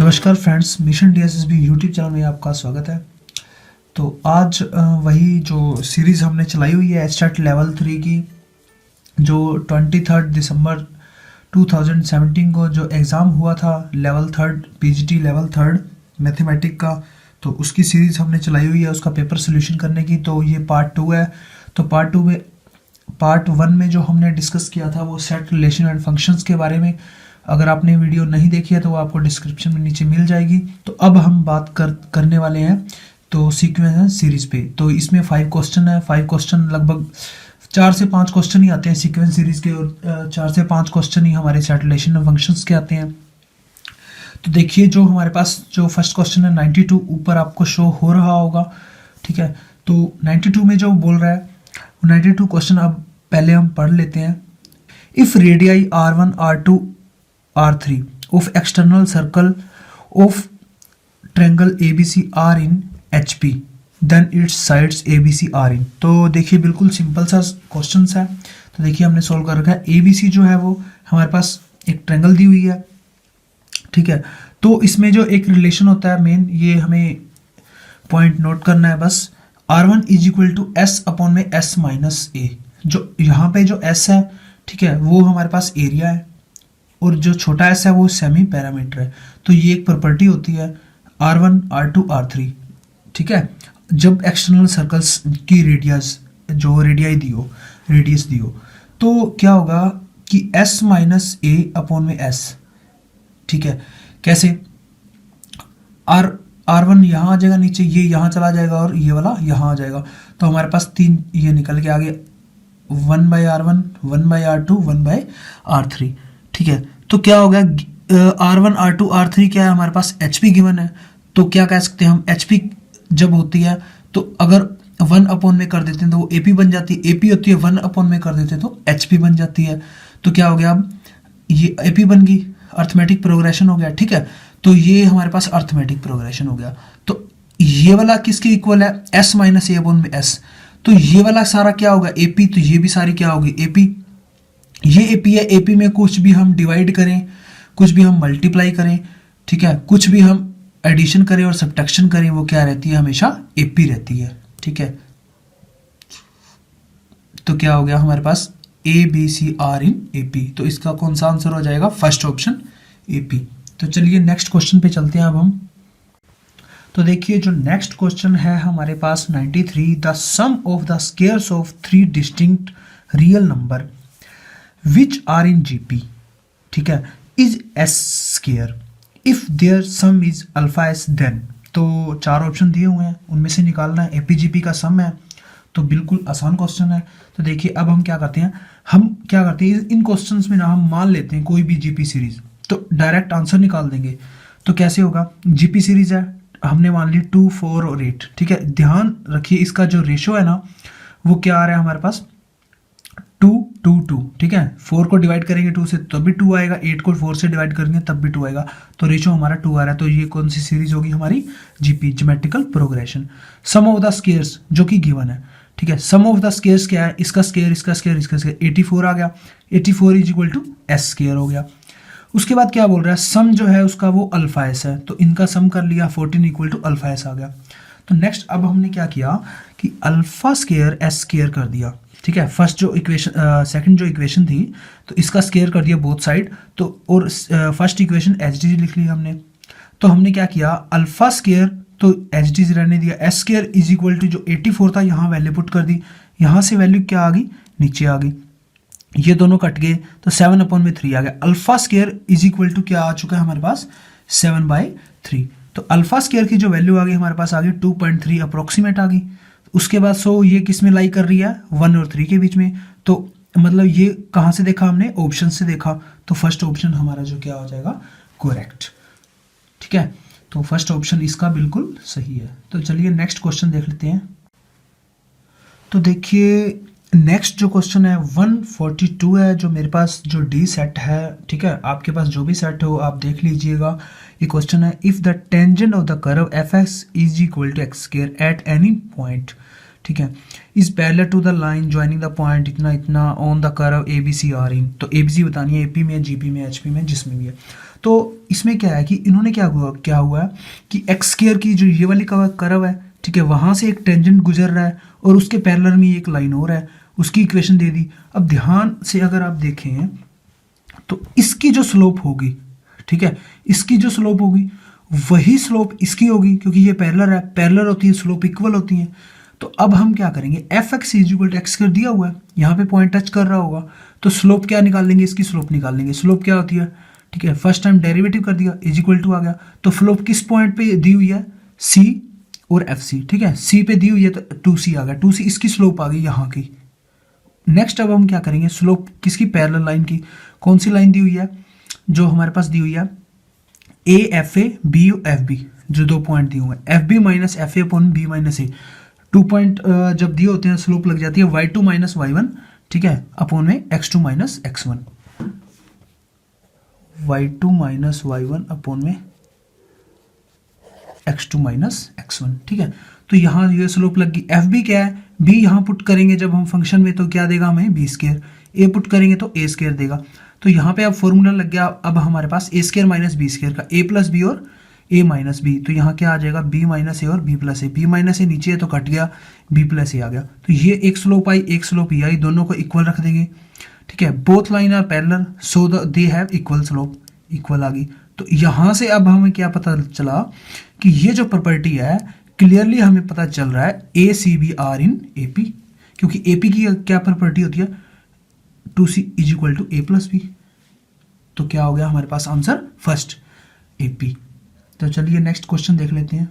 नमस्कार friends, mission DSSB YouTube channel में आपका स्वागत है। तो आज वही जो सीरीज़ हमने चलाई हुई है एस्टेट लेवल 3 की, जो 23 दिसंबर 2017 को जो एग्ज़ाम हुआ था लेवल 3 पीजीटी लेवल 3 मैथमेटिक का, तो उसकी सीरीज़ हमने चलाई हुई है उसका पेपर सोल्यूशन करने की। तो ये पार्ट 2 है। तो पार्ट 1 में जो हमने डिस्कस किया था वो सेट, रिलेशन एंड फंक्शंस के बारे में। अगर आपने वीडियो नहीं देखी है तो वो आपको डिस्क्रिप्शन में नीचे मिल जाएगी। तो अब हम बात करने वाले हैं तो सीक्वेंस है सीरीज पे। तो इसमें 5 क्वेश्चन है। 5 क्वेश्चन लगभग 4 से 5 क्वेश्चन ही आते हैं सीक्वेंस सीरीज के, और 4 से 5 क्वेश्चन ही हमारे सेट, रिलेशन एंड फंक्शंस के आते हैं। तो देखिए, जो हमारे पास जो फर्स्ट क्वेश्चन है 92 ऊपर आपको शो हो रहा होगा, ठीक है। तो 92 में जो बोल रहा है 92 क्वेश्चन अब पहले हम पढ़ लेते हैं। If radii R1 R2 R3 of external circle of triangle ABC are in HP, then its sides ABC are in। तो देखिए, बिल्कुल सिंपल सा क्वेश्चन है। तो देखिए, हमने सॉल्व कर रखा है। ABC जो है वो हमारे पास एक ट्रायंगल दी हुई है, ठीक है। तो इसमें जो एक रिलेशन होता है मेन, ये हमें पॉइंट नोट करना है बस। R1 is equal to S upon में S माइनस A। जो यहाँ पे जो S है, ठीक है, वो हमारे पास एरिया है, और जो छोटा s है वो सेमी पैरामीटर है। तो ये एक प्रॉपर्टी होती है R1 R2 R3, ठीक है। जब एक्सटर्नल सर्कल्स की रेडियस दी हो तो क्या होगा कि s माइनस a अपॉन में s, ठीक है। कैसे? R1 यहाँ आ जाएगा नीचे, ये यहाँ चला जाएगा और ये वाला यहाँ आ जाएगा। तो हमारे पास 3 ये निकल के आ गए, 1/R1 1/R2 1/R3, ठीक है। तो क्या हो गया, R1 R2 R3 क्या है हमारे पास HP गिवन है। तो क्या कह सकते हैं हम, HP जब होती है तो अगर 1 अपॉन में कर देते हैं तो वो AP बन जाती है। AP होती है 1 अपॉन में कर देते हैं तो HP बन जाती है। तो क्या हो गया, अब ये AP बन गई, अर्थमेटिक प्रोग्रेशन हो गया, ठीक है। तो ये हमारे पास अर्थमेटिक प्रोग्रेशन हो गया। तो ये वाला किसके इक्वल है, S माइनस A अपॉन में S। तो ये वाला सारा क्या होगा AP, तो ये भी सारी क्या होगी AP। ये AP है, AP में कुछ भी हम डिवाइड करें, कुछ भी हम मल्टीप्लाई करें, ठीक है, कुछ भी हम एडिशन करें और सब्ट्रैक्शन करें, वो क्या रहती है, हमेशा AP रहती है, ठीक है। तो क्या हो गया हमारे पास ABC R इन AP। तो इसका कौन सा आंसर हो जाएगा, फर्स्ट ऑप्शन AP। तो चलिए नेक्स्ट क्वेश्चन पे चलते हैं अब हम। तो देखिए, जो नेक्स्ट क्वेश्चन है हमारे पास 93, the sum of the squares of 3 distinct real number which are in GP, ठीक है, is S square if their sum is alpha S then। तो 4 ऑप्शन दिए हुए हैं, उनमें से निकालना है। APGP का सम है, तो बिल्कुल आसान क्वेश्चन है। तो देखिए, अब हम क्या करते हैं, इन क्वेश्चंस में ना हम मान लेते हैं कोई भी GP सीरीज, तो डायरेक्ट आंसर निकाल देंगे। तो कैसे होगा, GP सीरीज है, हमने मान ली 2 4 और 8, ठीक है। ध्यान रखिए, इसका जो रेशो है ना वो क्या आ रहा है हमारे पास 2 2 2, ठीक है। 4 को डिवाइड करेंगे 2 से तब भी 2 आएगा, 8 को 4 से डिवाइड करेंगे तब भी 2 आएगा। तो रेशो हमारा 2 आ रहा है। तो ये कौन सी सीरीज होगी हमारी, GP, geometrical progression. Sum of the squares जो कि गिवन है, ठीक है। सम ऑफ द स्क्वायर्स क्या है, इसका स्क्वायर इसका स्क्वायर इसका स्क्वायर, 84 आ गया। 84 is equal to S square हो गया। उसके बाद क्या बोल रहा है, सम जो है उसका वो अल्फा S है, तो इनका सम कर लिया, 14 इक्वल टू अल्फा S आ गया। तो नेक्स्ट अब हमने क्या किया कि अल्फा स्क्वायर S स्क्वायर कर दिया, ठीक है। फर्स्ट जो इक्वेशन, सेकंड जो इक्वेशन थी, तो इसका स्क्वायर कर दिया बोथ साइड। तो और फर्स्ट इक्वेशन HDG लिख ली हमने। तो हमने क्या किया, अल्फा स्क्वायर तो HDG रहने दिया, S square is equal to जो 84 था यहाँ वैल्यू पुट कर दी, यहाँ से वैल्यू क्या आ गई, नीचे आ गई, ये दोनों कट गए, तो 7 अपॉन में 3 आ गया। Alpha square is equal to क्या आ चुका है हमारे पास 7/3। तो अल्फा स्क्वायर की जो वैल्यू आ गई हमारे पास आ गई 2.3 अप्रोक्सीमेट आ गई। उसके बाद ये किस में लाई कर रही है, 1 और 3 के बीच में। तो मतलब ये कहाँ से देखा हमने, ऑप्शन से देखा। तो फर्स्ट ऑप्शन हमारा जो क्या हो जाएगा, करेक्ट, ठीक है। तो फर्स्ट ऑप्शन इसका बिल्कुल सही है। तो चलिए नेक्स्ट क्वेश्चन देख लेते हैं। तो देखिए, नेक्स्ट जो क्वेश्चन है 142 है, जो मेरे पास जो D सेट है, ठीक है। आपके पास जो भी सेट हो आप देख लीजिएगा। ये क्वेश्चन है, if the tangent of the curve fx is equal to x square at any point, ठीक है, is parallel to the line joining the point इतना इतना on the curve A B C are in. तो A B C बतानी है, A P में, G P में, H P में, जिसमें भी है। तो इसमें क्या है कि इन्होंने क्या हुआ है कि एक्स स्क्वायर की जो ये वाली कर्व है, ठीक है, वहां से एक टेंजेंट गुजर रहा है और उसके पैरेलल में एक लाइन और है, उसकी इक्वेशन दे दी। अब ध्यान से अगर आप देखें तो इसकी जो स्लोप होगी, ठीक है, इसकी जो स्लोप होगी वही स्लोप इसकी होगी, क्योंकि ये पैरेलल है, पैरेलल होती है स्लोप इक्वल होती है। तो अब हम क्या करेंगे, F X is equal to X कर दिया हुआ है, यहाँ पे पॉइंट टच कर रहा होगा, तो स्लोप क्या निकाल लेंगे, इसकी स्लोप निकाल लेंगे। स्लोप क्या होती है, ठीक है, फर्स्ट टाइम डेरिवेटिव कर दिया, इज इक्वल टू आ गया। तो स्लोप किस पॉइंट पे दी हुई है, सी और एफ सी, ठीक है, सी पे दी हुई है तो 2c आ गया, 2c इसकी स्लोप आ गई यहाँ की। नेक्स्ट अब हम क्या करेंगे, स्लोप किसकी, पैरेलल लाइन की। कौन सी लाइन दी हुई है, जो हमारे पास दी हुई है A F A B F B, जो 2 पॉइंट दिए हुए हैं, F B minus F A upon B minus A. 2 point जब दिए होते हैं स्लोप लग जाती है y2 माइनस y1, ठीक है, अपॉन में x2 minus x1, y2 minus y1 upon में x2 माइनस x1, ठीक है। तो यहाँ ये स्लोप लग गई। एफ बी क्या है, b यहाँ पुट करेंगे जब हम फंक्शन में तो क्या देगा हमें, बी स्क्वायर, ए पुट करेंगे तो ए स्क्वायर देगा। तो यहाँ पे अब फॉर्मूला लग गया, अब हमारे पास ए स्क्वायर माइनस बी स्क्वायर का, ए प्लस बी और ए माइनस बी। तो यहाँ क्या आ जाएगा, बी माइनस ए और बी प्लस ए। बी माइनस ए नीचे है तो कट गया, बी प्लस ए आ गया। तो ये एक स्लोप आई, एक स्लोप ये आई, दोनों को इक्वल रख देंगे, ठीक है। Both line are parallel so they have equal slope, equal आ गई। तो यहाँ से अब हमें क्या पता चला कि ये जो प्रॉपर्टी है क्लियरली हमें पता चल रहा है A C B are in A P, क्योंकि ए पी की क्या प्रॉपर्टी होती है, 2c is equal to A plus B. तो क्या हो गया हमारे पास आंसर फर्स्ट, ए पी। तो चलिए नेक्स्ट क्वेश्चन देख लेते हैं।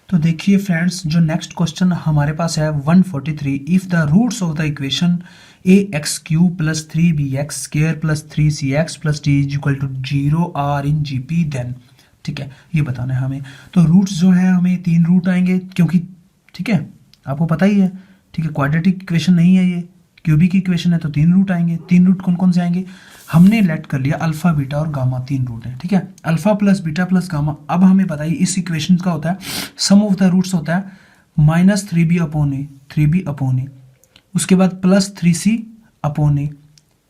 तो देखिए फ्रेंड्स, जो नेक्स्ट क्वेश्चन हमारे पास है 143, if the roots of the equation A X cube plus 3bx square plus 3cx plus D is equal to 0 are in G P then, ठीक है, ये बताना है हमें। तो रूट्स जो है हमें 3 रूट आएंगे, क्योंकि ठीक है आपको पता ही है, ठीक है, क्वाड्रेटिक इक्वेशन नहीं है ये, क्यूबिक इक्वेशन है, तो 3 रूट आएंगे। 3 रूट कौन कौन से आएंगे, हमने लेट कर लिया अल्फा बीटा और गामा, 3 रूट है, ठीक है, alpha plus beta plus gamma. अब हमें बताइए इस इक्वेशन का होता है सम ऑफ द रूट्स होता है minus 3b upon A, 3b upon A, उसके बाद plus 3c upon A,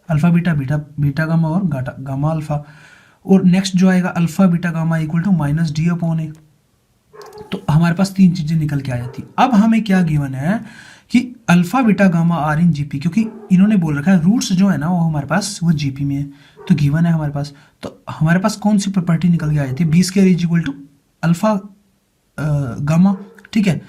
alpha beta beta beta gamma और गामा अल्फा, और नेक्स्ट जो आएगा alpha beta gamma equal to minus D upon A. तो हमारे पास 3 चीजें निकल के आ जाती। अब हमें क्या गिवन है कि alpha beta gamma are in GP, क्योंकि इन्होंने बोल रखा है रूट्स जो है ना वो हमारे पास वो जीपी में है, तो गिवन है हमारे पास। तो हमारे पास कौन सी प्रॉपर्टी निकल के आ जाती है, B square is equal to alpha gamma, ठीक है,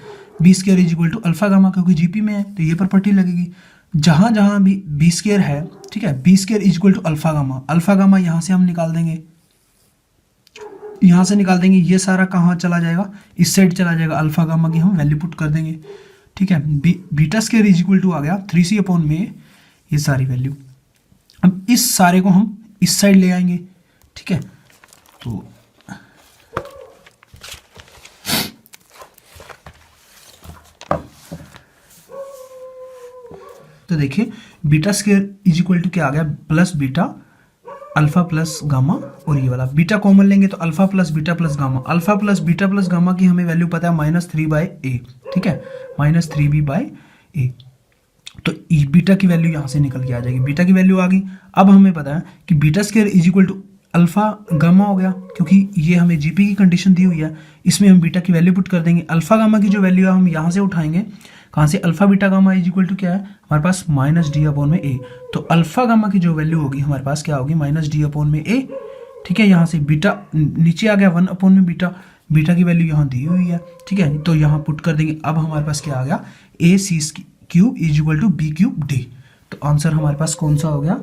B square is equal to alpha gamma, क्योंकि जीपी में है तो ये प्रॉपर्टी लगेगी। जहां जहां भी बी स्क्वायर है, ठीक है, B square is equal to alpha gamma यहाँ से हम निकाल देंगे, यहाँ से निकाल देंगे, ये सारा कहाँ चला जाएगा, इस साइड चला जाएगा, अल्फा गामा की हम वैल्यू पुट कर देंगे, ठीक है। Beta square is equal to आ गया 3c अपॉन में ये सारी वैल्यू। अब इस सारे को हम इस साइड ले आएंगे, ठीक है। तो देखिए beta square is equal to क्या आ गया, plus beta alpha plus gamma, और ये वाला बीटा कॉमन लेंगे तो alpha plus beta plus gamma, alpha plus beta plus gamma की हमें वैल्यू पता है -3/a, ठीक है, -3b/a। तो बीटा की वैल्यू यहाँ से निकल के आ जाएगी, बीटा की वैल्यू आ गई। अब हमें पता है कि beta square is equal to alpha gamma हो गया, क्योंकि ये हमें जीपी की कंडीशन दी हुई है, इसमें हम बीटा की वैल्यू पुट कर देंगे। अल्फा गामा की जो वैल्यू है हम यहाँ से उठाएंगे, कहाँ से, alpha beta gamma is equal to क्या है हमारे पास -d अपॉन में a। तो अल्फा गामा की जो वैल्यू होगी हमारे पास क्या होगी, -d अपॉन में a, ठीक है। यहाँ से बीटा नीचे आ गया 1 अपॉन में बीटा, बीटा की वैल्यू यहाँ दी हुई है, ठीक है, तो यहाँ पुट कर देंगे। अब हमारे पास क्या आ गया, ac³ is equal to b³d। तो आंसर हमारे पास कौन सा हो गया,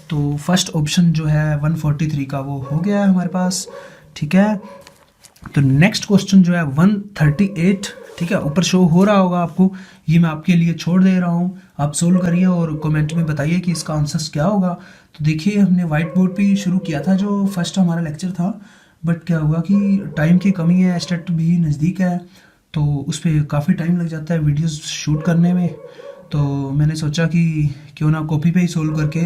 तो फर्स्ट ऑप्शन जो है 143 का वो हो गया है हमारे पास, ठीक है। तो नेक्स्ट क्वेश्चन जो है 138, ठीक है, ऊपर शो हो रहा होगा आपको, ये मैं आपके लिए छोड़ दे रहा हूँ, आप सोल्व करिए और कमेंट में बताइए कि इसका आंसर क्या होगा। तो देखिए हमने व्हाइट बोर्ड पे शुरू किया था जो फर्स्ट हमारा लेक्चर था, बट क्या हुआ कि टाइम की कमी है, स्टेट भी नज़दीक है, तो उस पर काफ़ी टाइम लग जाता है वीडियोस शूट करने में। तो मैंने सोचा कि क्यों ना कॉपी पे ही सोल्व करके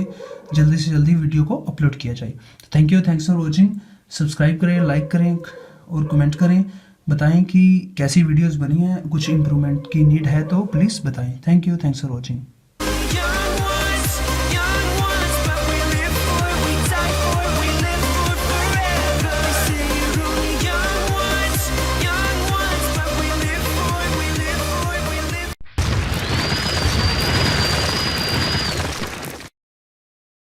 जल्दी से जल्दी वीडियो को अपलोड किया जाए। तो थैंक्स फॉर वॉचिंग, सब्सक्राइब करें, लाइक करें और कमेंट करें। बताएं कि कैसी वीडियोस बनी है, कुछ इम्प्रूवमेंट की नीड है तो प्लीज़ बताएं। Thank you, thanks for watching.